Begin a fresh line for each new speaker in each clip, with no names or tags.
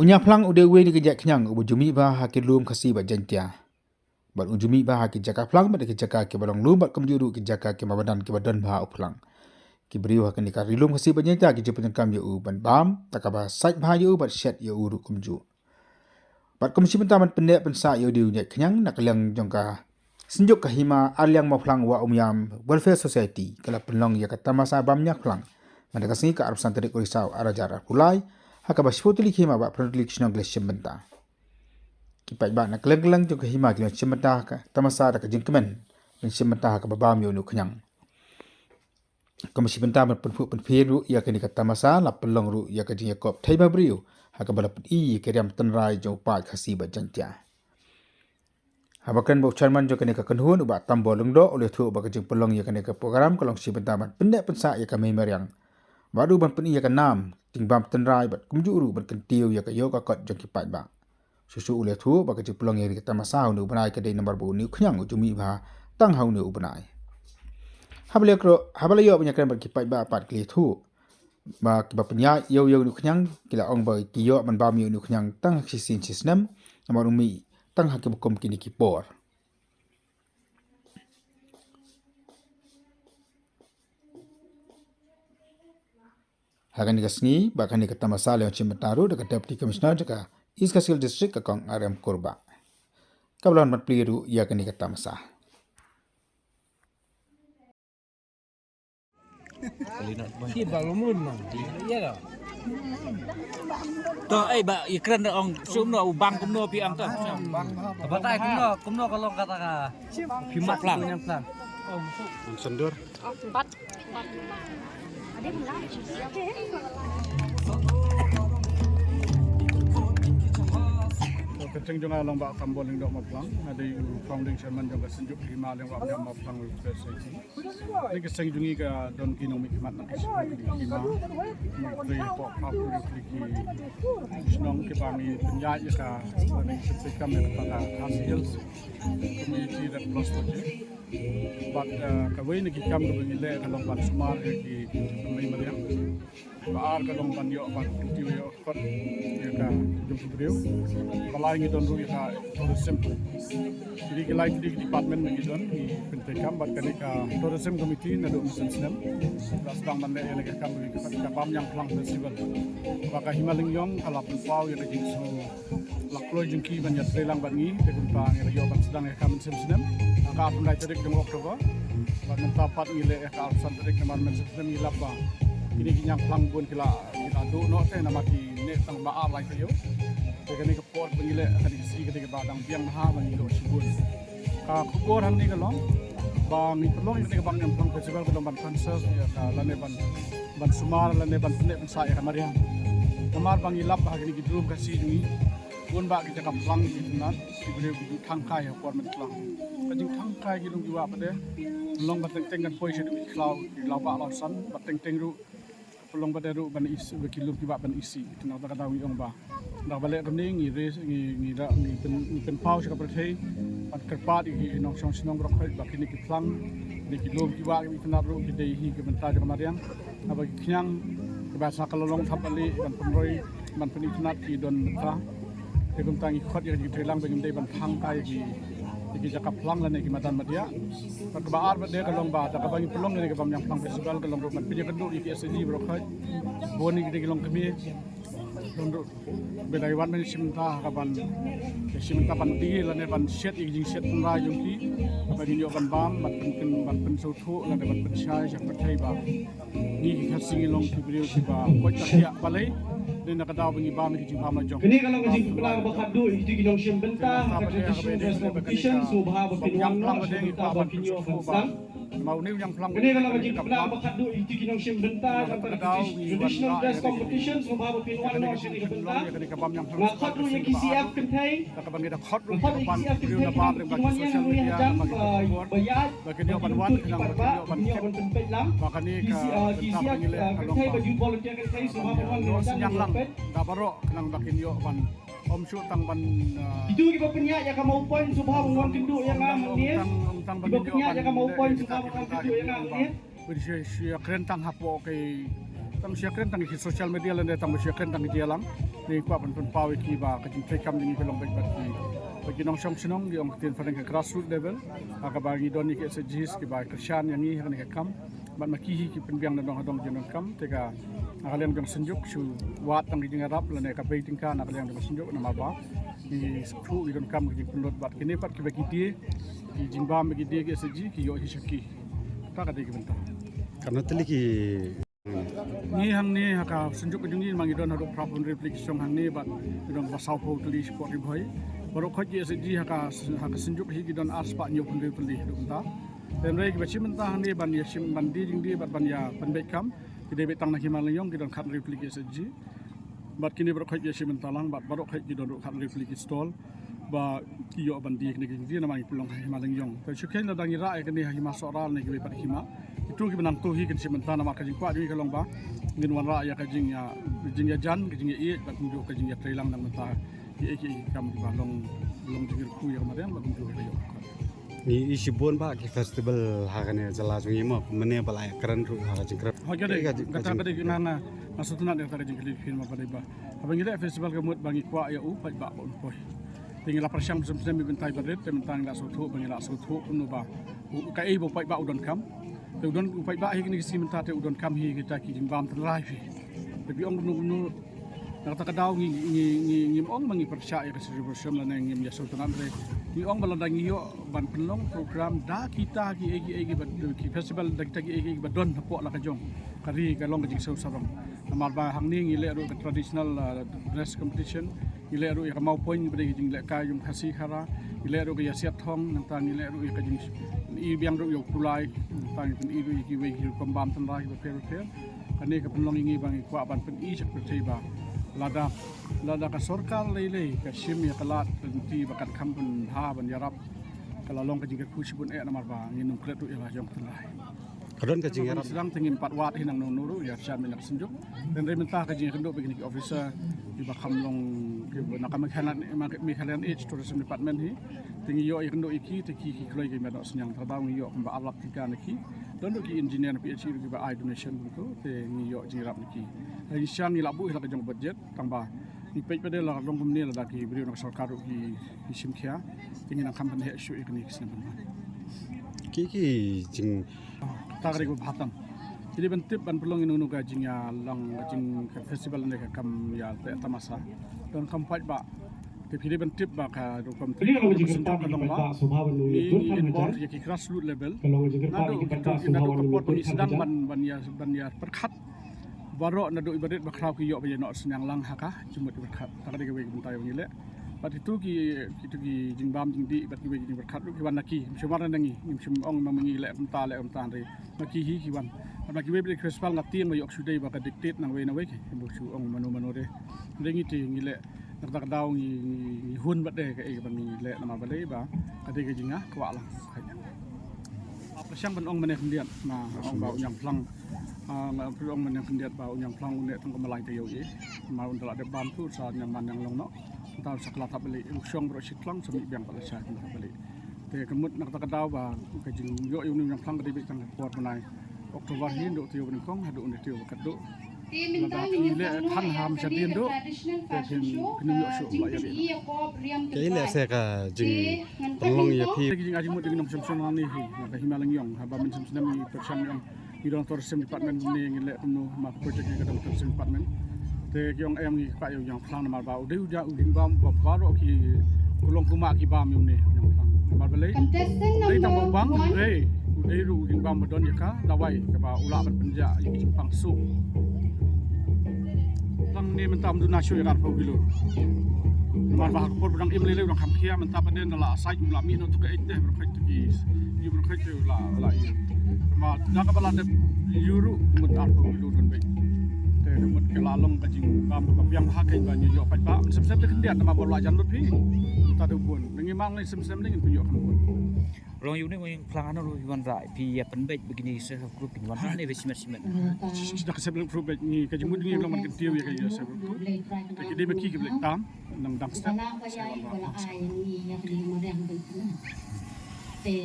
Unya plang ude we ni kejak kenyang ubu jumi ba hakir lum kasi ba jantia. Bat ujumi ba hakir jaka plang ba de jaka ke balong lum bat kemjuru ke jaka ke mabadan ke badan ba uplang. Ki beriu hakan ni kari lum kasi ba jantia ke jepen kam ye u ban bam takaba sait ba ye u bat shet ye u ru kemju. Bat komisi pentaman pendek pensa ye di unya kenyang nak liang jongka senjuk kahima aliang ma plang wa umyam welfare society kala penlong ya kata masa bamnya plang. Mandaka singi ka arab santarik urisau arajara pulai hakaba shpotili khima ba prandulik shnong gleshim benta. Kipai ba nak leng-leng jong kahima ki shimenta ka tamasa ka jingkemen men shimenta ka babam yo nu kenyang. Komisi benta ban penfu penfiru ya ka ni ka tamasa la pelong ru ya ka jing yakop thai ba briu hakaba la i ke riam tanrai jong pa khasi ba jantia. Habakan bo chairman jo ka ni ka kanhun ba tambo lungdo oleh thu ba ka jing pelong ya ka ni ka program kalong shimenta ban pendek pensa ya ka memeriang. Baru ban pen ya ka nam tingbam tanrai bat kumjuru ban kentiu ya ka yo ka kot jong kipai ba. Susu oleh tu bagi ci pelong yang kita masau nu benai kedai nomor bu ni kenyang ujumi ba tang hau nu benai. Habale yo banyak kan bagi pai ba pat kli tu ba ki ba penya yo nu kenyang kila ong ba ki yo man ba mi nu kenyang tang sisin sisnem nomor umi tang hak bukom kini ki por. Hakan ni kasni ba kan ni kata masalah yang cimetaru dekat deputy commissioner dekat East Kasil District kakong RM Korba. Kabelan mat pliru ia kini kata masa.
Ki balumrun nang. Iya dah. To ba ikran ong sumno ubang kumno pi ang to. Batai kumno kalau kata ka. Pimat lang.
Sendur.
Bat. Ada
Kencing juga lomba tambol yang dok maplang, ada founding chairman juga senjuk lima yang wabnya maplang welfare society. Ini kencing jungi ke don kino mikmat nak kisah lima, menteri pop apa lagi senang kepami penjaj ka, dan ketika mereka hasil community that plus project. But kawai ni kikam kebangile kalau ban semar di kami meriam. Baar kalau ban yo ban tiwi yo kot ya ka jumpa beliau. Kalau ingin don rugi ka tourism. Jadi kita lagi di department mengidon di pentekam bat kanika tourism committee na do senam. Sedang mande yang mereka kami kepada bam yang pelang festival. Maka himalingyong kalau penpau yang lagi so lakloi jengki banyak selang bangi kegumpang yang lagi obat sedang yang kami senam. Maka apa mulai tarik dengan Oktober. Bat mentapat ngile ka arsan tarik dengan senam ngilap ba. Ini kinyang pelang pun kita do no te nama ki ne tang ba alai tayo. Kani ke port bangile kani si ke badang biang ha bangilo sibun. Ka kubor hang ni kalong bang pelong ni ke bang yang pelang festival ke ban concert ya ka lane ban sumar lane ban pene sa ya kamarian. Kamar bang ilap ha kani ki drum ka si ni pun ba kita ka pelang ni tunat si beliau bi thangkai ya port men pelang. Kajing thangkai ki lung jiwa pade long bateng tengan poi se di cloud di lawa lausan bateng ru pelong pada ru ban isi bekilum kiba ban isi tengah kata wi ong ba dah balik kening ni res ni pen pau se kapre pat kerpat i nong song sinong brok ba kini ki plang ni kilum kiba ki tengah ru ki dei hi ke bentar kemarian apa kyang ke bahasa kalolong thapali ban penroi ban penitnat ki don tra ke gumtang i khot ya ki telang bengin dei ban thang kai ki jakap pelang lan ki madan madia pat baar bade kalong ba ta kabangi pelong ni ke bam yang pelang festival kalong rupan pije kendu ki SG brokhaj boni ki kalong kemi untuk bedai wan men simta kaban simta pan di lan ban set jing set ra jung ki bagi ni ban bam ban pen so thu lan ban pen chai jak pathai ba ni ki khasing long ki brio ki ba ko ta ya balai ni nak daw bengi bam ki jing ma jong
kini kalau ngajing pelang bakadu itu kinong sim benta competition subha bakinwang no kita bakinyo fansang
mau ni yang pelang
kini kalau ngajing pelang bakadu itu kinong sim benta traditional dress competition subha bakinwang no sini benta ngakhat ru yang KCF kentai
kaban kita khot ru
ngakhat
kaban
KCF
ru na
kentai
bam le bagi social media
bayar
bagi ni ban wan nang bagi ni ban
tempat lam
maka ni ka
KCF kentai bagi volunteer kentai subha bakinwang
yang lang dabaro nang bagi ni ban om shoot tang ban
itu iba penya ya ka mau point subha bakinwang kendu yang am ni iba penya ya ka mau point subha bakinwang kendu yang am ni
Berisi keren tang hapo kay tang siakren tang ki social media lan tang siakren tang ki lang ni kwa ban pawi ki ba ka jing tekam ni ko long baik bat ki bagi nong song senong di om tin faring ke grassroots level aka bagi don ni ke sejis ki ba krisyan yang ni kan ke kam ban makihi ki penbiang dan dong jenon kam tega akalian jong senjuk su wat tang jing arab lan ka baiting ka akalian jong senjuk nama ba di sepuluh di don kam ki pendot bat kini pat ki bagi dia ki jingba bagi dia ke seji ki yo hisaki ta ka ki bentar
karena tadi ki
ni hang ni haka senjuk jung ni mangi don hadu prapun replik song hang ni bat don basau po tuli sport ri bhai baru khaji seji haka senjuk hi ki don ars pa nyu pun repli dum ta dan rei ki bachi mentah hang ni ban ya sim bandi jing di bat ban ya ban bekam ki de betang nak himalayong ki don khat replik seji bat kini baru khaji sim mentalang bat baru khaji don khat replik stall ba kiyo bandi ni ki na mangi pulong himalayong ta syukai na dangi ra ki ni hima soral ni ki bat hima itu ki benang tuhi kan sementara nama kajing kuat ni kalau bah ngin wan ra ya kajing ya jan kajing ya i ba kunjuk kajing ya trailang nang mentah ki kam di balong jingir ku yang kemarin ba kunjuk ya
ni isi bon ba ki festival hakane jala jungi mo mene balai keren ru ha jingkrap
ha jadi kata kata nana maksudna dia kata jingir film apa ba abang ila festival kemut bangi kuat ya u pa ba poi tinggal persiang sem mi bentai badet tentang la sotu bangila sotu unu ba ka ei bo pa ba udon kam udon upai ba hi ni simenta te udon kam hi kita ki jimbam terlai fi tapi ong gunu nak tak kadau ngi ong mangi percaya ke seribu sem lan ngi ya sultan andre ni ong balandang yo ban penlong program da kita ki egi ki festival da kita ki egi badon po la ka jong kari ka long jing so sabang amar ba hang ni ngi le ru traditional dress competition ngi le ru ya mau point bade jing le ka yung khasi khara ngi le ru ya siat thong nang ta ngi le ru ka jing i biang ru yo pulai tang pen i ru ki we ki kombam tan rai ba per ani ka penlong ngi bang kwa ban pen i sak per ba lada ka sorkar lele ka sim ya kalat ti bakat kampun ha ban yarap kala long ka jing ku sibun e namar ba ngi num kretu ya jong tan rai
kadon ka jing arab
sedang tingin 4 watt hinang nuru ya sian minak senjuk dan rementah ka jing kenduk begini officer di bakam long ki nakamekhalan mekhalan h tourism department hi tingi yo ikndo iki tiki ki kloi ki medok senyang tadaw ngi yo ba alap tika niki don ki engineer PhD ki ba I donation buku te ngi yo jirap niki ai sian ni labu ila ka jong budget tangba ni pej pede la long kumni la ki brio nak sarkar ki simkhia tingi nak kampan he shu ikni kisna
ki jing
tagari ko bhatam jadi bentip ban pelong inu ga jing ya lang jing festival ne ka kam ya te tamasa don kampat ba te phiri bentip ba ka do kam
Jadi kalau jingkir tak di peta Subhawan Nuri Tun kan
involve
macam
ya ki grassroots level
kalau jingkir tak di peta Subhawan Nuri Tun kan
sedang
macam
ban ya perkhat baro na do ibadat ba khrau ki yo ba no senyang lang haka jumut berkhat tagari ga we bentai ngile bat itu ki jingbam jingdi bat ki we jing berkhat ki wan naki shumar nangi shum ong mangi le umta re maki hi ki wan bat ki we bre festival ngatin ma yok sudai ba ka dictate nang we na we ki bu su ong mano re rengi ti ngile nak tak daw ngi hun bat de ka e ban ni le nama ba le ba ka de ga jinga kwa lang apa siang ban ong mane kendian na ong ba yang plang ong mane kendian ba yang plang ne tang kemalai te yo ye ma un la de bam tu sa nyaman yang long no ta sakla ta beli usyong bro sitlang semi biang pala sa ta beli te kemut nak tak daw ba ka jing yo yung yang plang ka de tang kuat manai Oktober hi ndo tiyo ban kong hadu ne tiyo ka do le than ham sa din do te pin yo shu ba ya
ke ile se ka jing penglong ya pi
jing aji mut jing nom som ni hi ka himalang yong ha ba min sem sem ni persan yong idong tourism department ni ngile penuh ma project ni ka tourism department te kyong em ni ka yo yang phlang namar ba u de u ja u ding bam ba ba ro ki ulong kuma ki bam yo ni yang phlang namar ba le dei tang bang re u de ru ding bam don ya ka lawai ka ba ula ban penja yi pang su lang ni mentam du nasyo ya ka kilo namar ba ko budang im le le kham khia mentam pa den la sai ula mi no to ka et de ro khait ki yu ro khait la yi ma da ka bala de yuru mut ar ko kilo don bai te mut ke la long ka jing bam ka piang ha kai ba nyu yo pa ba sem sem de kendian nama bola jan lut pi ta de bun ngi mang ni sem sem ni ngi yo kham bun
Rong yu ni mo yung plan ano wan rai pi ya penbet begini se group ni wan ni be simet
sudah ke sebelum pro ni ka jing mut ni long man kentiu ya ka yo se te ke de me ki ke blek tam nang dang step
Te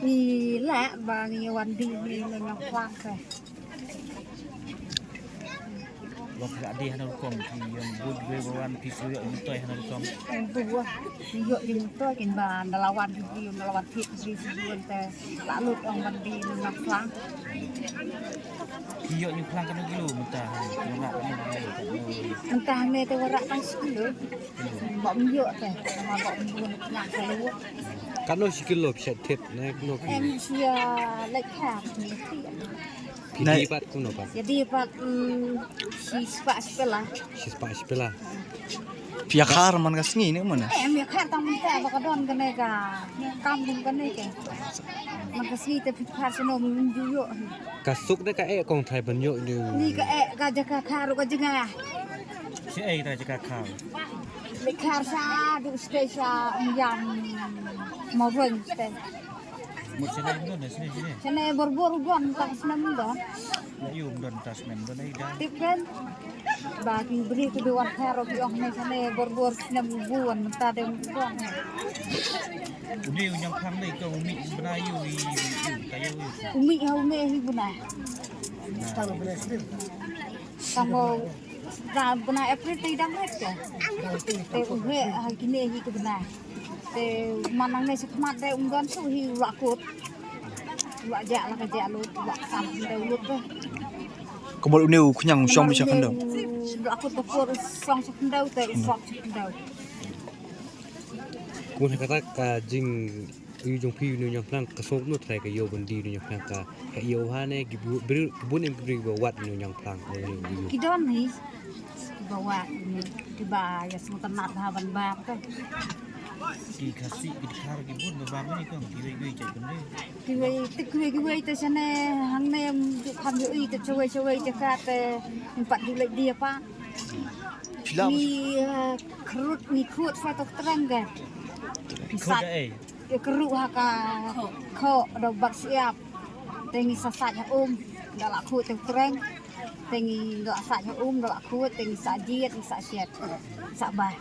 Thì lạ và nhiềuวันดีมีเรื่องพลังค่ะ
Waktu ada hanal kom yang bud bewan pisau yang itu hanal kom.
ตัวมีเยอะอยู่ตัวกินบานดาราวันดีดาราวันที่ดีสุดแต่ละลุดองวันดีเรื่องพลัง
Iyo ni pelang kan kilo muta. Nak ni boleh tak boleh.
มันต่างในแต่ว่ารักตั้งสิ่งเลยบอกมันเยอะแต่มาบอกมันบุญงานจะรู้
kan no sikil lo pset thet nek no ki
เอ็มเชียเล็กแค่มีที่
pidi pat kuno pat
jadi pak si sepak sebelah
sis pa spela
Pia khar man ka singi ne mana.
em ya kan tamu teh bakal don kan nega kampung kan nega maka sih tapi pas nom juga
kasuk de ka e kong thai ban yo ni
ni ke gajah karu ke jengah
Si ai dah cakap kau.
lekar sa du stesa yang mau wen teh
Mesti nak don dah sini.
sana berburu gon tak senam dah
Nak yum don tasmen don ai dah.
tip kan bagi beri keduan karo di ong ni sana berburu senam buan mentah dem gon
Umi yang pelang ni kau umi benayu di kayu.
umi umi hibuna kamu dah benar April tidak mereka te uhe hari kini hi ke benar te manang ni sekemat deh unggan su hi rakut wak jak lah kerja lu wak sam dah lut tu
Kebal uneu kunyang syong bisa kendau.
rakut pur song sekendau te song sekendau
kun kata ka jing yu jong pi nu yang plang kasuk no thai ka yo ban di nu yang plang ka yo ha ne ki bun em bri ba wat nu yang plang ni
kidon ni bawa ini tiba ya semua tenat haban bab tu
Ki kasih ki kar ki bun babang ni kau kiwi cak benda.
kiwe tu sana hang ne tham yu i tu cuai cakap te empat dilek dia pak
Pila
mi kerut foto terang kan
Kau dah ai.
ya kerut haka kok dah bak siap tengi sasanya dah laku terang tengi dah sasanya dah laku tengi sajiat sasiat sabah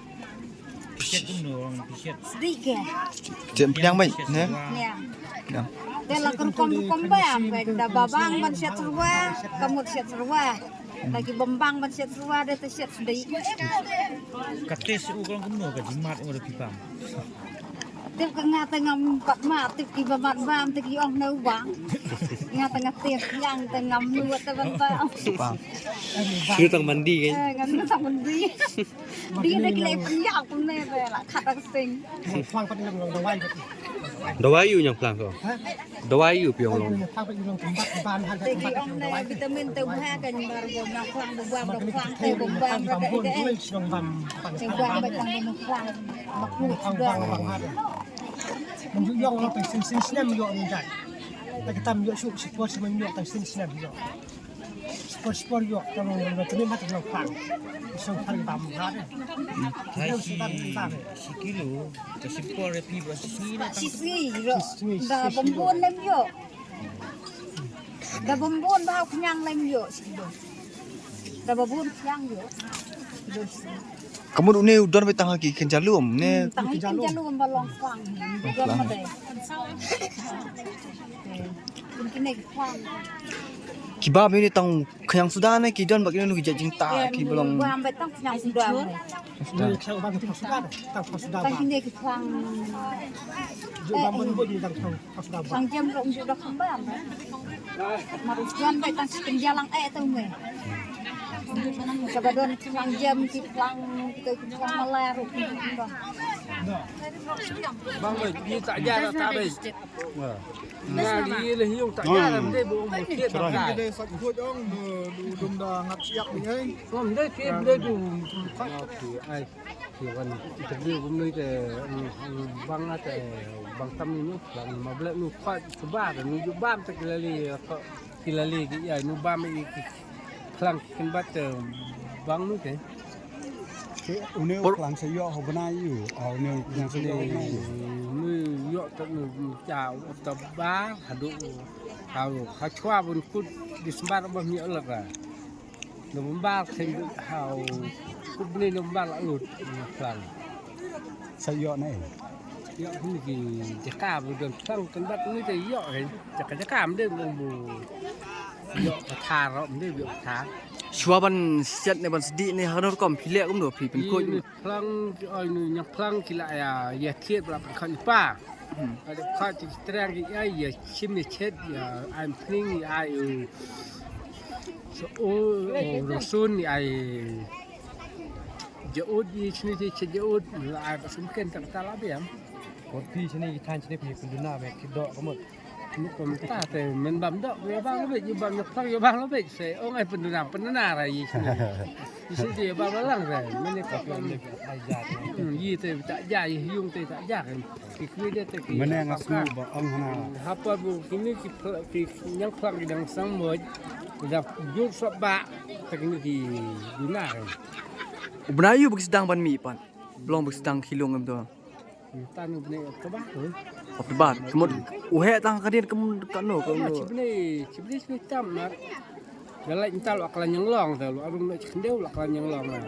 Piset kuno orang piset.
sedikit
Jem yang baik ne.
ya
Ya.
dia lah kerkom bam dah babang ban siat serwa kamut siat serwa lagi bembang ban siat serwa dia tu siat sedih
Kates u kalau kuno ka jimat orang pipam.
tiếp cái ngà tengah empat mat tiếp ki babat bam tiếp ki ong nau bang ngà tengah tiếp yang tengah nuat teban bang
คือต้องมันดีไง
ngam nu tak mendi dia dah kile penyak pun ne lah kata sing
ฟังปฏิบัติเราไว้
ดาวอยู่yang plang ko ดาวอยู่เปียงลง
ฟังปฏิบัติของบ้านพันธุ์
te ki ong ne vitamin te ha kan bar bo nak khang bo bam bo khang te bo bam
บาง
ra
คน
te
ด้วยชงบาง
te bam ba tang bo khang mak nu
บาง
sudah
บางมันยุ่งยากเราไปสิ้นสนามยอดนี่ได้แต่ก็ทำยอดชุกสปอร์ตมันยอดแต่สิ้นสนามยอดสปอร์ตยอดตอนเราจะไม่มาถึงเราฟังส่งพันบาทมาได้
Hai si kilo. Kasi por pi ba si na
sisi ro dah bombon lem yo dah bombon bau kenyang lem yo dah bombon kenyang yo
Kamu uneu don be tang ki kenja luom ne.
tang ikan jalur balong fang bukan made mungkin naik fang
Kiba be ni tang kenyang sudah ne ki don bagino ki jajing ta ki belum.
buang betang kenyang sudah
นี่ชาวบ้านที่เขาสุดาตั้งเขาสุดา
tang
บ้าน
kini ke fang
อยู่บ้านบนบนอยู่ตั้งเขาสุดาบ้าน
tang jam rong sudah kembang marus jan betang kenjalang tu me Sabadon kenyang jam ki fang kita fang malar
Bang ơi, đi tại gia là ta đây. Nhà đi là hiu tại gia làm đây bộ một thiết bằng cải.
đây sạch thôi ông đùm đà ngập siap đi ấy
Còn đây thiết đây đủ phát. Thì ai thì còn thực sự cũng nơi để băng là để bằng tâm nó bằng mà lại nó phát số ba rồi nó bám tại cái lì cái gì nó bám cái khlang cái bắt băng nó thế.
อุเนวพลังสยอเฮาบนาอยู่เอาเนวยังสยออยู่
มือเยอะจนเจ้าตบบ้าหาดูเขาชว่าบนคุดดิสบาร์บ่มีอะไรกันนมบ้าเข่งเขาคุดนี่นมบ้าละหลุดพลัง
สยอไหน
Yok ni jaka budon plang kan bat ni te yok jaka mde mu yok thà ro mde yok thà
ชัวบันเสียดในบันสดีในฮานอร์กอมพี่เลี้ยก็มันพี่เป็นคน
ni plang oi ni yang plang kila ya ya thiet bra kan pa ada kha ti strang ki ai ya chim ni chet ya I'm playing ai so rosun ni ai Jaud di sini di Jaud lah sumken tak tahu apa ya.
กดพี่ชนิดท่านชนิดพี่เป็นดูหน้าแม่คิดดอกก็หมด
Ni pemerintah tu menbam dok, ya bang lebih, ya bang nyeplang, ya bang lebih. Saya orang pendengar lagi. Di sini dia bang lalang tu, mana kau
lebih ajar
Ye tu tak jah, yung tu tak jah kan. Kiri dia tu.
Mana yang asli bang hana.
Apa bu kini yang pelang yang sambut, dah jut sebab tak kini di guna kan.
Benayu bersedang ban mi pan. Belum bersedang kilung am tu.
Tanu benih kebah tu.
Apa bat? Kemudian uhe tang kadian kanu
Cibli tam nak. Galai entar akalan yang long tu, arung nak kendeu akalan yang long lah.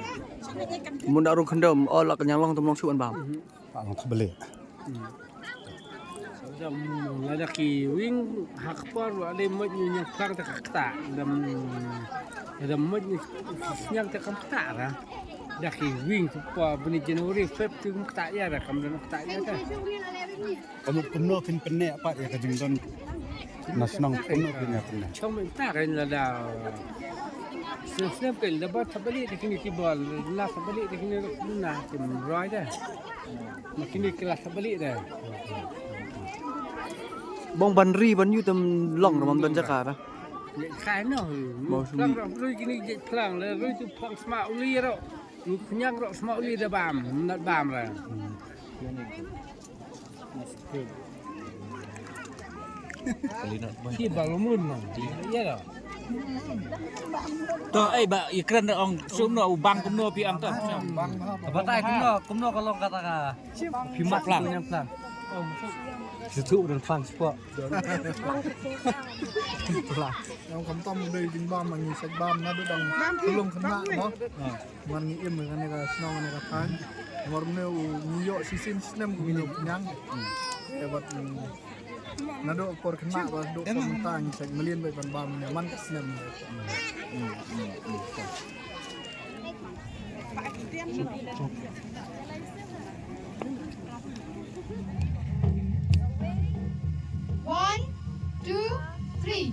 Kemudian arung kendam lak yang long tumlong suan bam.
Pak kebeli.
Dam ada ki wing hak par ada moj yang klang tak kata dam moj yang tak kata lah. Dah ki wing apa bini Januari Feb tu kata ya dah kemudian kata ya kan.
Kamu penuh penek pak ya kejengton. Nasional penuh punya penek.
Cuma tak kan ada. Setiap kali dapat sebalik di sini kibal, lah sebalik di sini nak tim roy dah. Makin ni kelas sebalik dah.
Bong ban ri ban yu tum long ramam dan Jakarta.
Khai no. Pelang roi kini pelang le roi tu pelang smart uli ro. Lu kenyang ro smart uli dah bam, nak bam lah. Ki balumun no. Ya dah.
To ba ikran ong sum no bang kum no pi am to.
Apa tai kum no kalau kata ka pimat lang yang plan. Situ dan fan sport.
Yang kamu tahu dari jimbam mangi segbam nado dang belum kena no. Man ni im dengan nega senang nega pan. Warna New sisin senam minum nyang. Hebat nado por kena bas do komentang seg melian bay bam man senam.
One, two, three.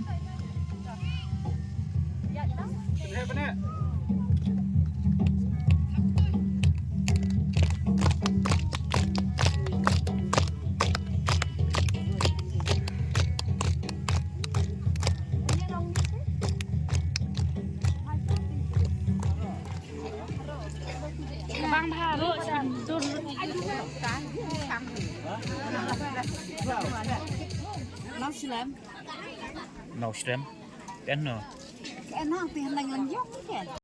Bang Haru Santun Nấu slam.
No stem. Kan no.
Cái nào thì hành lang giống kìa.